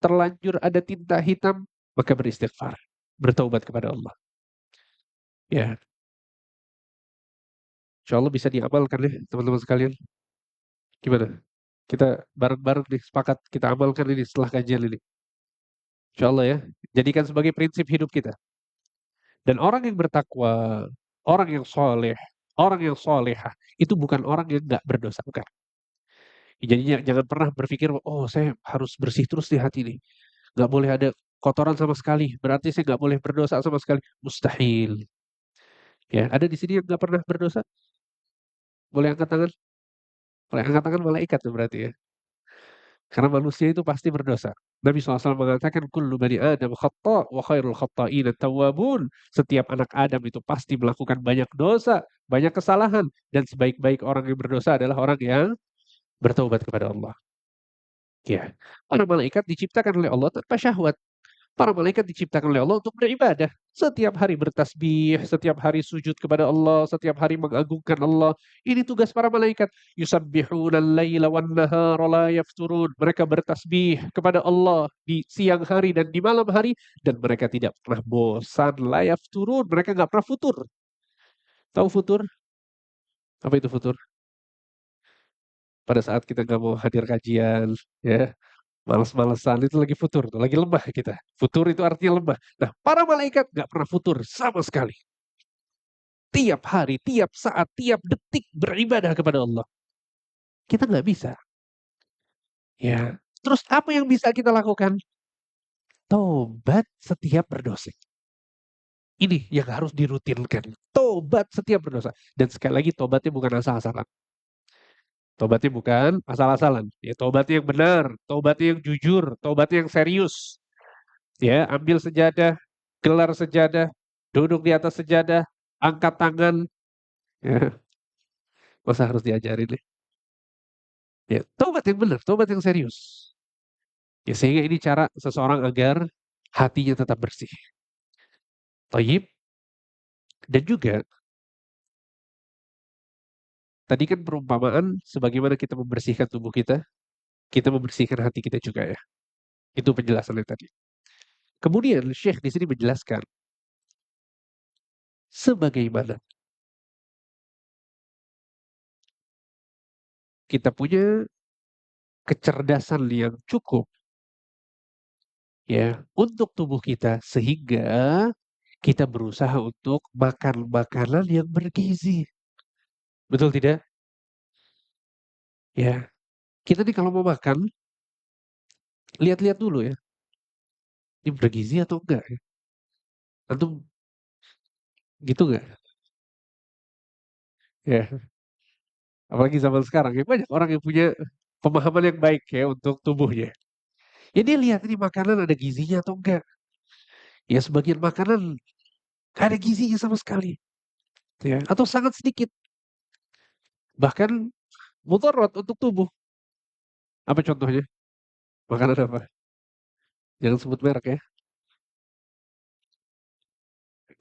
terlanjur ada tinta hitam, maka beristighfar. Bertaubat kepada Allah. Ya, insya Allah bisa diamalkan ya, teman-teman sekalian. Gimana? Kita bareng-bareng nih, sepakat kita amalkan ini setelah kajian ini. Insya Allah ya, jadikan sebagai prinsip hidup kita. Dan orang yang bertakwa, orang yang soleh, orang yang solehah, itu bukan orang yang nggak berdosa. Bukan. Jadinya jangan pernah berpikir, oh saya harus bersih terus di hati nih. Nggak boleh ada kotoran sama sekali. Berarti saya nggak boleh berdosa sama sekali. Mustahil. Ya, ada di sini yang nggak pernah berdosa. Boleh angkat tangan? Boleh angkat tangan malaikat tuh berarti ya. Karena manusia itu pasti berdosa. Nabi SAW mengatakan, kullu bani Adam khata' wa khairul khata'ina tawwabun. Setiap anak Adam itu pasti melakukan banyak dosa, banyak kesalahan. Dan sebaik-baik orang yang berdosa adalah orang yang bertaubat kepada Allah. Ya, para malaikat diciptakan oleh Allah tanpa syahwat. Para malaikat diciptakan oleh Allah untuk beribadah. Setiap hari bertasbih, setiap hari sujud kepada Allah, setiap hari mengagungkan Allah. Ini tugas para malaikat. Yusabbihuna al-laila wan nahara la yafturun. Mereka bertasbih kepada Allah di siang hari dan di malam hari, dan mereka tidak pernah bosan. La yafturun. Mereka nggak pernah futur. Tahu futur? Apa itu futur? Pada saat kita nggak mau hadir kajian, ya, males-malesan itu lagi futur tuh, lagi lemah kita. Futur itu artinya lemah. Nah, para malaikat nggak pernah futur sama sekali. Tiap hari, tiap saat, tiap detik beribadah kepada Allah. Kita nggak bisa. Ya. Terus apa yang bisa kita lakukan? Tobat setiap berdosa. Ini yang harus dirutinkan. Tobat setiap berdosa. Dan sekali lagi tobatnya bukan asal-asalan. Tobatnya bukan asal-asalan. Ya, tobatnya yang benar, tobatnya yang jujur, tobatnya yang serius. Ya, ambil sejadah, gelar sejadah, duduk di atas sejadah, angkat tangan. Ya, masa harus diajarin nih? Ya, tobat yang benar, tobat yang serius. Ya, sehingga ini cara seseorang agar hatinya tetap bersih. Taib. Dan juga, tadi kan perumpamaan sebagaimana kita membersihkan tubuh kita membersihkan hati kita juga ya. Itu penjelasannya tadi. Kemudian Syekh di sini menjelaskan, sebagaimana kita punya kecerdasan yang cukup ya untuk tubuh kita, sehingga kita berusaha untuk makan makanan yang bergizi. Betul tidak? Ya, kita nih kalau mau makan, lihat-lihat dulu ya, ini bergizi atau enggak ya? Antum gitu nggak? Ya, apalagi zaman sekarang ya banyak orang yang punya pemahaman yang baik ya untuk tubuhnya. Ya dia lihat ini makanan ada gizinya atau enggak. Ya sebagian makanan gak ada gizinya sama sekali. Ya, atau sangat sedikit. Bahkan mudarat untuk tubuh. Apa contohnya? Makanan apa? Jangan sebut merek ya.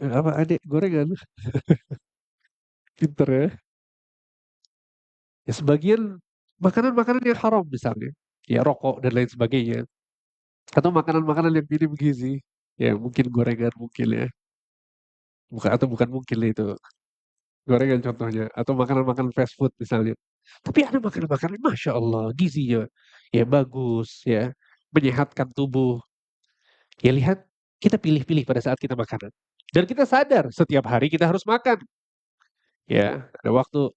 Apa adik gorengan? Pinter ya. Ya sebagian makanan-makanan yang haram misalnya, ya rokok dan lain sebagainya, atau makanan-makanan yang minim gizi, ya mungkin gorengan mungkin ya, bukan mungkin lah itu, gorengan contohnya, atau makanan-makanan fast food misalnya. Tapi ada makanan-makanan, masya Allah, gizinya ya bagus, ya menyehatkan tubuh. Ya lihat, kita pilih-pilih pada saat kita makan. Dan kita sadar setiap hari kita harus makan. Ya, ada waktu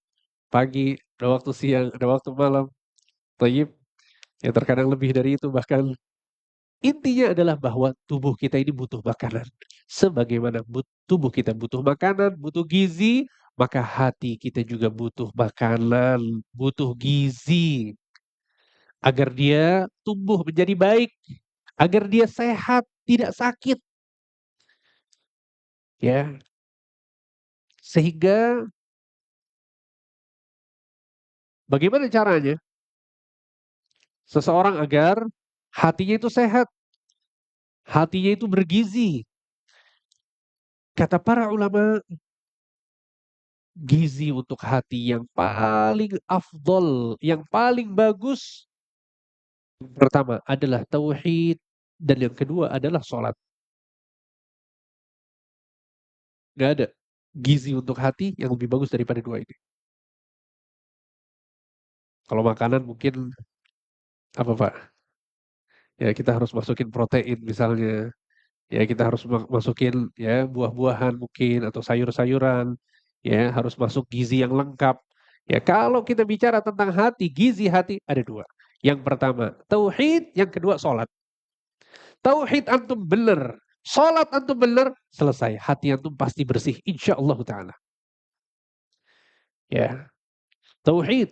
pagi, ada waktu siang, ada waktu malam. Thayyib, ya terkadang lebih dari itu bahkan. Intinya adalah bahwa tubuh kita ini butuh makanan. Sebagaimana tubuh kita butuh makanan, butuh gizi, maka hati kita juga butuh makanan, butuh gizi agar dia tumbuh menjadi baik, agar dia sehat, tidak sakit, ya. Sehingga bagaimana caranya seseorang agar hatinya itu sehat, hatinya itu bergizi. Kata para ulama, gizi untuk hati yang paling afdol, yang paling bagus, yang pertama adalah tauhid dan yang kedua adalah sholat. Nggak ada gizi untuk hati yang lebih bagus daripada dua ini. Kalau makanan mungkin apa Pak? Ya kita harus masukin protein misalnya. Ya kita harus masukin ya buah-buahan mungkin atau sayur-sayuran. Ya harus masuk gizi yang lengkap. Ya kalau kita bicara tentang hati, gizi hati ada dua. Yang pertama tauhid, yang kedua sholat. Tauhid antum benar, sholat antum benar, selesai. Hati antum pasti bersih, insya Allah Ta'ala. Ya, tauhid.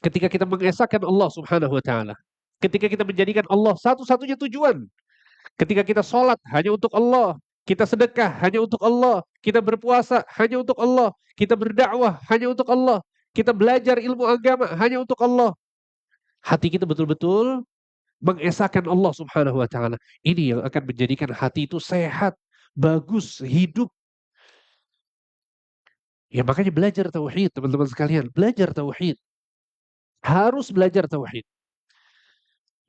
Ketika kita mengesahkan Allah Subhanahu Wa Ta'ala. Ketika kita menjadikan Allah satu-satunya tujuan. Ketika kita sholat hanya untuk Allah. Kita sedekah hanya untuk Allah. Kita berpuasa hanya untuk Allah. Kita berdakwah hanya untuk Allah. Kita belajar ilmu agama hanya untuk Allah. Hati kita betul-betul mengesahkan Allah Subhanahu wa taala. Ini yang akan menjadikan hati itu sehat, bagus, hidup. Ya makanya belajar tauhid, teman-teman sekalian, belajar tauhid. Harus belajar tauhid.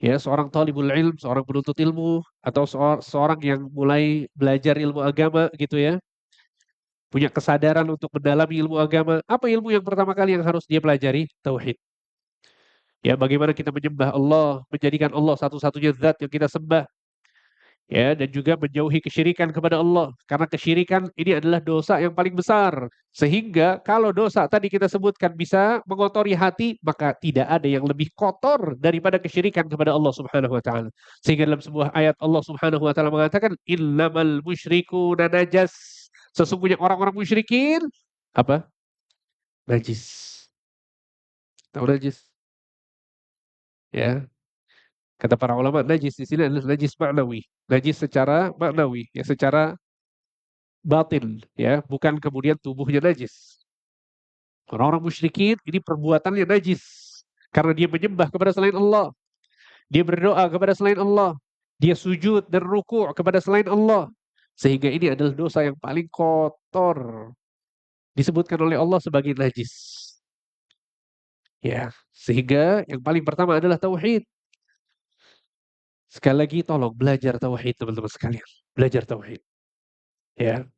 Ya, seorang talibul ilm, seorang penuntut ilmu atau seorang yang mulai belajar ilmu agama gitu ya, punya kesadaran untuk mendalami ilmu agama. Apa ilmu yang pertama kali yang harus dia pelajari? Tauhid. Ya, bagaimana kita menyembah Allah, menjadikan Allah satu-satunya zat yang kita sembah. Ya, dan juga menjauhi kesyirikan kepada Allah, karena kesyirikan ini adalah dosa yang paling besar, sehingga kalau dosa tadi kita sebutkan bisa mengotori hati, maka tidak ada yang lebih kotor daripada kesyirikan kepada Allah Subhanahu wa taala. Sehingga dalam sebuah ayat Allah Subhanahu wa taala mengatakan innamal musyrikuna najas, sesungguhnya orang-orang musyrikin apa? Najis. Tahu najis? Ya, kata para ulama najis di sini adalah najis maknawi, najis secara maknawi, ya secara batin, ya, bukan kemudian tubuhnya najis. Orang-orang musyrikin ini perbuatannya najis karena dia menyembah kepada selain Allah, dia berdoa kepada selain Allah, dia sujud dan ruku' kepada selain Allah. Sehingga ini adalah dosa yang paling kotor, disebutkan oleh Allah sebagai najis. Ya, sehingga yang paling pertama adalah tauhid. Sekali lagi tolong belajar tauhid teman-teman sekalian. Belajar tauhid. Ya,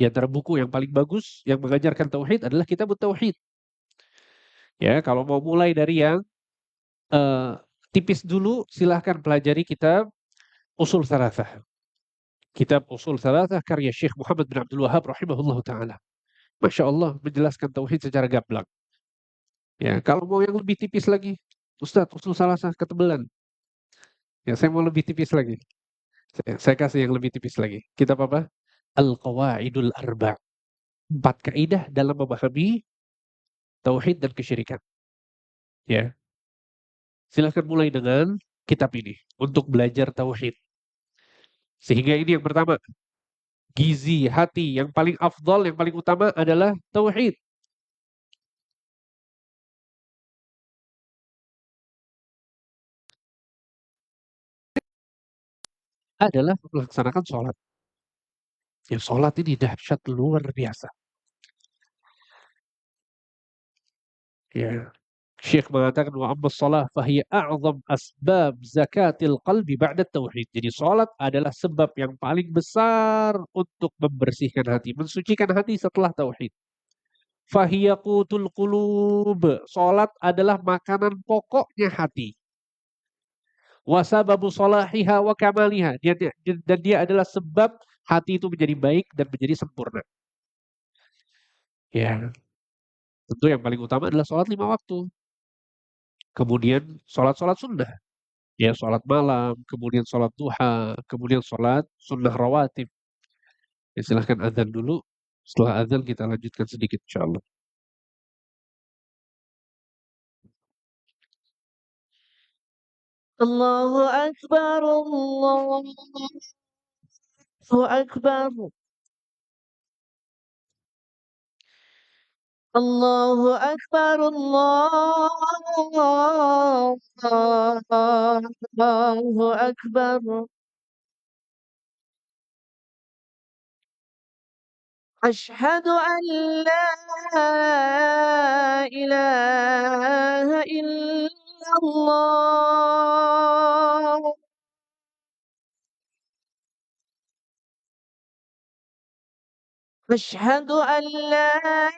di antara buku yang paling bagus yang mengajarkan tauhid adalah Kitab Tauhid. Ya, kalau mau mulai dari yang eh, tipis dulu, silahkan pelajari kitab Usul Thalathah. Kitab Usul Thalathah karya Syekh Muhammad bin Abdul Wahab rahimahullah ta'ala. Masya Allah, menjelaskan tauhid secara gamblang. Ya, kalau mau yang lebih tipis lagi, Ustadz, Usul Thalathah ketebelan. Ya, saya mau lebih tipis lagi. Saya kasih yang lebih tipis lagi. Kitab apa? Al-Qawaidul Arba'. 4 kaidah dalam memahami tauhid dan kesyirikan. Ya, silahkan mulai dengan kitab ini untuk belajar tauhid. Sehingga ini yang pertama, gizi hati yang paling afdal, yang paling utama adalah tauhid. Adalah melaksanakan sholat. Ya, sholat ini dahsyat luar biasa. Ya. Syekh mengatakan wa amma shalah fahiya a'zam asbab zakatil qalbi ba'da tauhid. Jadi salat adalah sebab yang paling besar untuk membersihkan hati, mensucikan hati setelah tauhid. Fahiya qutul qulub. Salat adalah makanan pokoknya hati. Wa sababu salahiha wa kamaliha. Dan dia adalah sebab hati itu menjadi baik dan menjadi sempurna. Ya, tentu yang paling utama adalah salat 5 waktu. Kemudian salat-salat sunnah. Ya, sholat malam, kemudian sholat duha, kemudian sholat sunnah rawatib. Ya, silahkan azan dulu. Setelah azan kita lanjutkan sedikit insyaallah. Allahu Akbar, Allahu Akbar. Allahu Akbar, Allahu Akbar. أشهد أن لا إله إلا الله. أشهد أن لا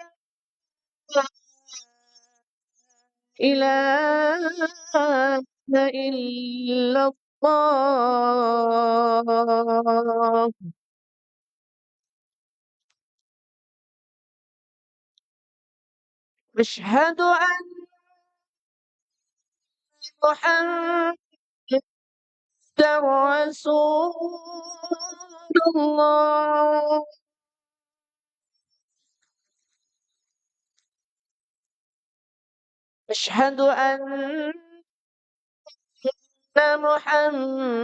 إله إلا الله. أشهد أن محمدا رسول الله. أشهد أن محمدا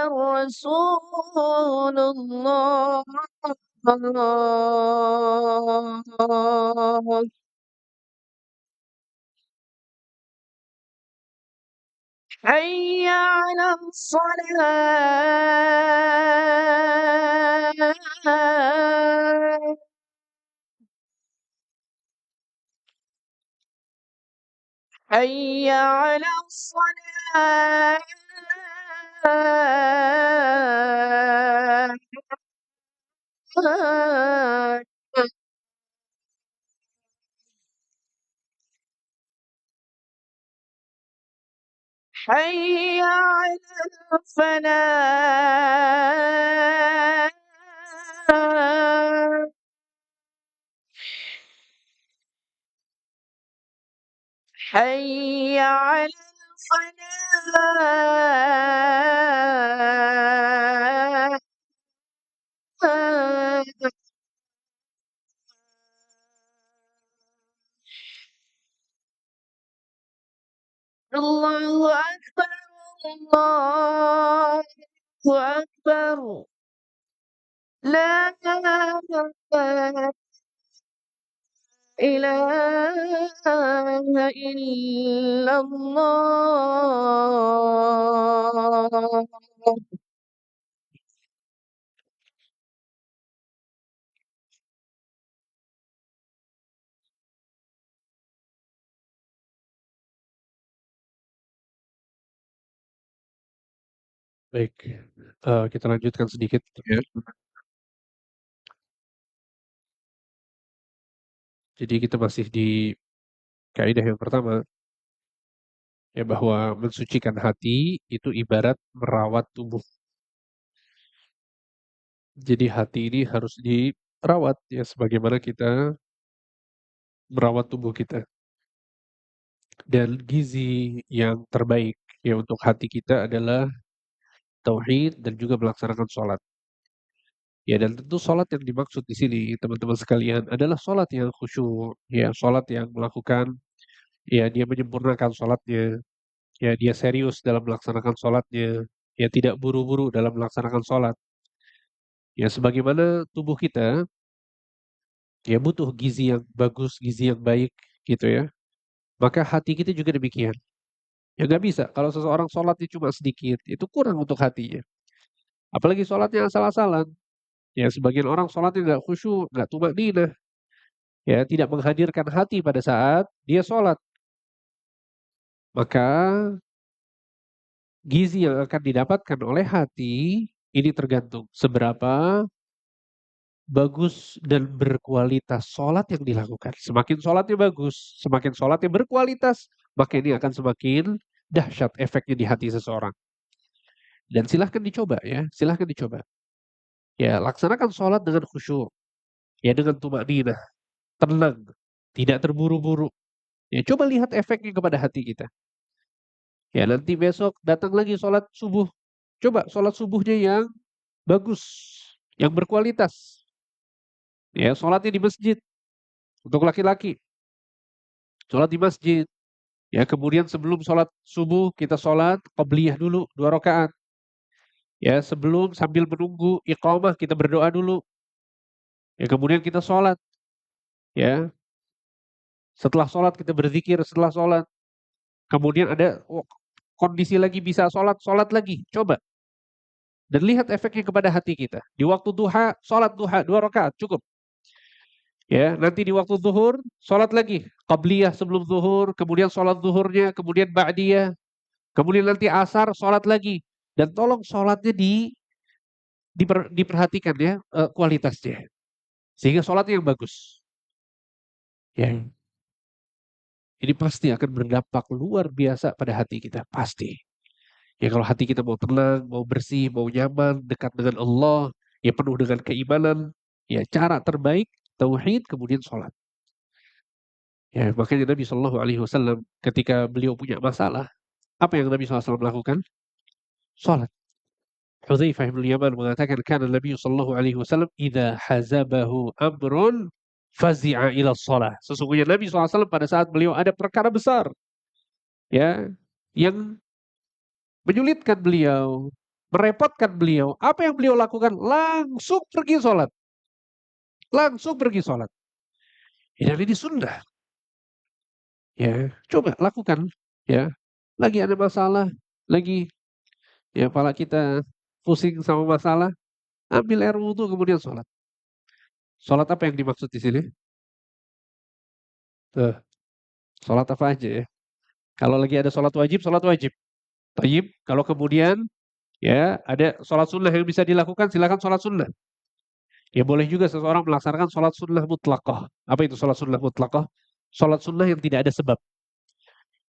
رسول الله. حي على الصلاة. حي على الصلاة. حي على الفلاح. حي على الفلاح. الله أكبر، الله أكبر. لا إله إلا الله. Baik, kita lanjutkan sedikit ya. Jadi kita masih di kaidah yang pertama ya bahwa mensucikan hati itu ibarat merawat tubuh. Jadi hati ini harus dirawat ya sebagaimana kita merawat tubuh kita. Dan gizi yang terbaik ya untuk hati kita adalah tauhid dan juga melaksanakan sholat. Ya dan tentu sholat yang dimaksud di sini teman-teman sekalian adalah sholat yang khusyuk, ya sholat yang melakukan, ya dia menyempurnakan sholatnya, ya dia serius dalam melaksanakan sholatnya, ya tidak buru-buru dalam melaksanakan sholat. Ya sebagaimana tubuh kita, ya butuh gizi yang bagus, gizi yang baik gitu ya. Maka hati kita juga demikian. Ya nggak bisa, kalau seseorang sholatnya cuma sedikit, itu kurang untuk hatinya. Apalagi sholatnya asal-asalan. Ya sebagian orang sholatnya nggak khusyuk, nggak tumakninah. ya, tidak menghadirkan hati pada saat dia sholat, maka gizi yang akan didapatkan oleh hati ini tergantung seberapa bagus dan berkualitas sholat yang dilakukan. Semakin sholatnya bagus, semakin sholatnya berkualitas, maka ini akan semakin dahsyat efeknya di hati seseorang. Dan silahkan dicoba ya, silahkan dicoba. Ya, laksanakan sholat dengan khusyuk, ya dengan tumakninah, tenang, tidak terburu-buru. Ya, coba lihat efeknya kepada hati kita. Ya, nanti besok datang lagi sholat subuh. Coba sholat subuhnya yang bagus, yang berkualitas. Ya, sholatnya di masjid untuk laki-laki. Sholat di masjid. Ya, kemudian sebelum sholat subuh kita sholat qabliyah dulu 2 rakaat. Ya, sebelum sambil menunggu iqamah kita berdoa dulu. Ya, kemudian kita sholat. Ya, setelah sholat kita berzikir setelah sholat. Kemudian ada kondisi lagi bisa sholat, sholat lagi. Coba. Dan lihat efeknya kepada hati kita. Di waktu duha, sholat duha 2 rakaat cukup. Ya, nanti di waktu zuhur, sholat lagi. Qabliyah sebelum zuhur, kemudian sholat zuhurnya, kemudian ba'diyah. Kemudian nanti asar, sholat lagi. Dan tolong sholatnya diperhatikan ya kualitasnya. Sehingga sholatnya yang bagus. Ya, ini pasti akan berdampak luar biasa pada hati kita. Pasti. Ya kalau hati kita mau tenang, mau bersih, mau nyaman, dekat dengan Allah, ya penuh dengan keimanan, ya cara terbaik, tauhid, kemudian sholat. Ya, makanya Nabi Shallallahu Alaihi Wasallam ketika beliau punya masalah, apa yang Nabi SAW lakukan? Sholat. Hudzaifah bin Yaman mengatakan, "Kana Nabi Shallallahu Alaihi Wasallam idza hazabahu amrun fazi'a ila shalah." Sesungguhnya Nabi SAW pada saat beliau ada perkara besar, ya, yang menyulitkan beliau, merepotkan beliau, apa yang beliau lakukan? Langsung pergi sholat. Langsung pergi sholat. Ya, ini sunnah. Ya, coba lakukan. Ya, lagi ada masalah, lagi ya kepala kita pusing sama masalah, ambil air wudhu kemudian sholat. Sholat apa yang dimaksud di sini? Tuh, sholat apa aja ya? Kalau lagi ada sholat wajib, sholat wajib. Tayyib, kalau kemudian ya ada sholat sunnah yang bisa dilakukan, silakan sholat sunnah. Ya boleh juga seseorang melaksanakan sholat sunnah mutlaqah. Apa itu sholat sunnah mutlaqah? Sholat sunnah yang tidak ada sebab.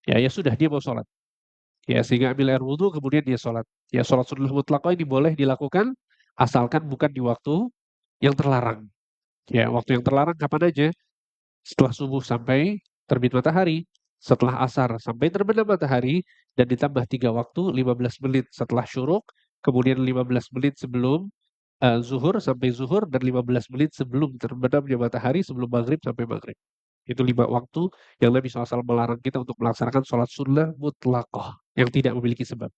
Ya, ya sudah dia mau sholat. Ya, sehingga ambil air wudhu kemudian dia sholat. Ya, sholat sunnah mutlaqah ini boleh dilakukan asalkan bukan di waktu yang terlarang. Ya, waktu yang terlarang kapan aja? Setelah subuh sampai terbit matahari, setelah asar sampai terbenam matahari, dan ditambah 3 waktu, 15 menit setelah syuruk, kemudian 15 menit sebelum zuhur sampai zuhur, dan 15 menit sebelum terbenamnya matahari, sebelum maghrib sampai maghrib. Itu 5 waktu yang Nabi SAW melarang kita untuk melaksanakan sholat sunnah mutlaqah yang tidak memiliki sebab.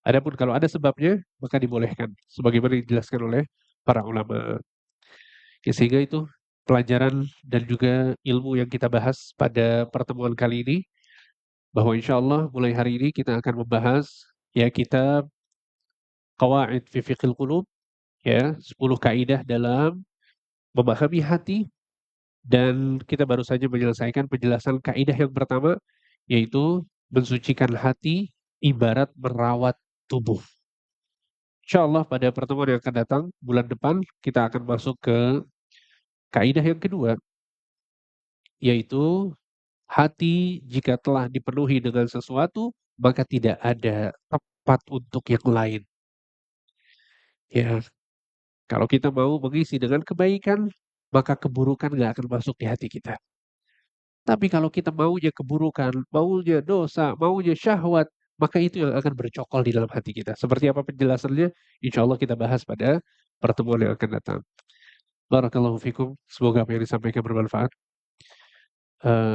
Adapun kalau ada sebabnya, maka dibolehkan. Sebagaimana dijelaskan oleh para ulama. Ya, sehingga itu pelajaran dan juga ilmu yang kita bahas pada pertemuan kali ini. Bahwa insya Allah mulai hari ini kita akan membahas ya kitab Qawaid fi Fiqhil Qulub. Ya, 10 kaidah dalam memahami hati. Dan kita baru saja menyelesaikan penjelasan kaidah yang pertama, yaitu mensucikan hati ibarat merawat tubuh. Insya Allah pada pertemuan yang akan datang, bulan depan, kita akan masuk ke kaidah yang kedua, yaitu hati jika telah dipenuhi dengan sesuatu, maka tidak ada tempat untuk yang lain. Ya, kalau kita mau mengisi dengan kebaikan, maka keburukan nggak akan masuk di hati kita. Tapi kalau kita maunya keburukan, maunya dosa, maunya syahwat, maka itu yang akan bercokol di dalam hati kita. Seperti apa penjelasannya? Insya Allah kita bahas pada pertemuan yang akan datang. Barakallahu fikum. Semoga apa yang disampaikan bermanfaat.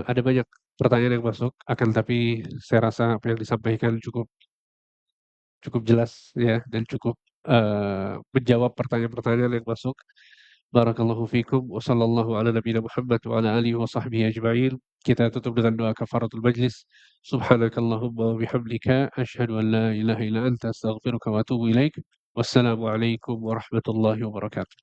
Ada banyak pertanyaan yang masuk, akan tapi saya rasa apa yang disampaikan cukup jelas ya dan cukup menjawab pertanyaan-pertanyaan yang masuk. Barakallahu fikum wa sallallahu ala nabiyina Muhammad wa ala alihi wa sahbihi ajma'in. Kita tutup dengan doa kafaratul majlis. Subhanakallahumma wa bihamdika asyhadu an la ilaha illa anta astaghfiruka wa atubu ilaik. Wassalamualaikum warahmatullahi wabarakatuh.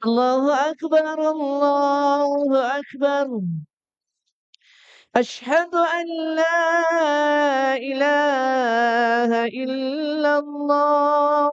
Allahu Akbar, Allahu Akbar. Asyhadu an la ilaha illallah.